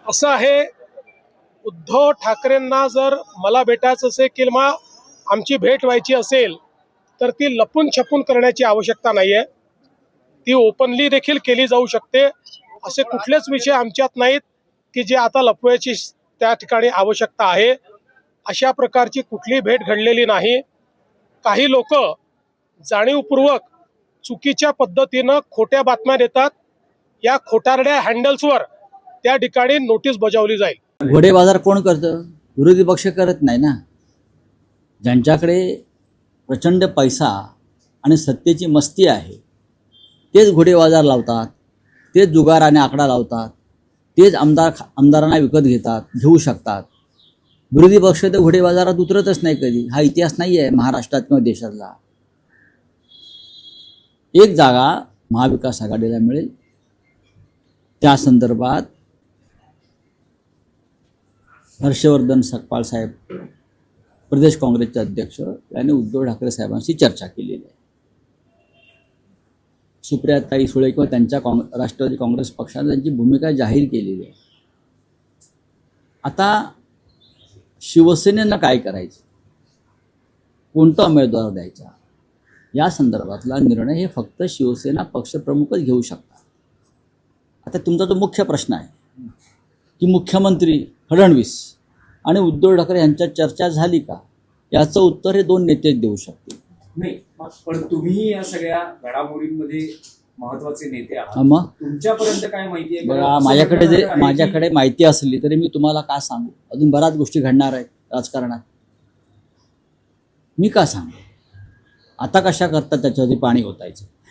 असं आहे, उद्धव ठाकरेंना जर मला भेटायचं असेल किंवा आमची भेट व्हायची असेल तर ती लपून छपून करण्याची आवश्यकता नाही आहे. ती ओपनली देखील केली जाऊ शकते. असे कुठलेच विषय आमच्यात नाहीत की जे आता लपवायची त्या ठिकाणी आवश्यकता आहे. अशा प्रकारची कुठली भेट घडलेली नाही. काही लोक जाणीवपूर्वक चुकीच्या पद्धतीनं खोट्या बातम्या देतात. या खोटारड्या हँडल्सवर त्या ठिकाणी नोटीस बजावली जाईल. घोडे बाजार कोण करतं? विरोधी पक्ष करत नाही ना. ज्यांच्याकडे प्रचंड पैसा आणि सत्तेची मस्ती आहे तेच घोडे बाजार लावतात, तेच जुगार आणि आकडा लावतात, तेच आमदारांना विकत घेऊ शकतात. विरोधी पक्ष तर घोडे बाजारात उतरतच नाही कधी. हा इतिहास नाही आहे महाराष्ट्रात किंवा देशातला. एक जागा महाविकास आघाडीला मिळेल, त्या संदर्भात हर्षवर्धन सकपाळ साहेब प्रदेश काँग्रेसचे अध्यक्ष यांनी उद्धव ठाकरे साहेबांशी चर्चा केलेली आहे. सुप्रियाताई सुळे किंवा त्यांच्या राष्ट्रवादी काँग्रेस पक्षाने त्यांची भूमिका जाहीर केलेली आहे. आता शिवसेनेनं काय करायचं, कोणता उमेदवार द्यायचा, या संदर्भातला निर्णय हे फक्त शिवसेना पक्षप्रमुखच घेऊ शकतात. आता तुमचा जो मुख्य प्रश्न आहे की मुख्यमंत्री फडणवीस आणि उद्धव ठाकरे यांच्यात चर्चा झाली का, याचं उत्तर हे दोन नेतेच देऊ शकतील. नाही, पण तुम्ही या सगळ्या घडामोडींमध्ये महत्वाचे नेते आहात. मग तुमच्यापर्यंत काय माहिती आहे? बघा, माझ्याकडे माहिती असली तरी मी तुम्हाला का सांगू? अजून बऱ्याच गोष्टी घडणार आहेत राजकारणात. मी का सांगू? आता कशा करता त्याच्यावरती पाणी ओतायचं?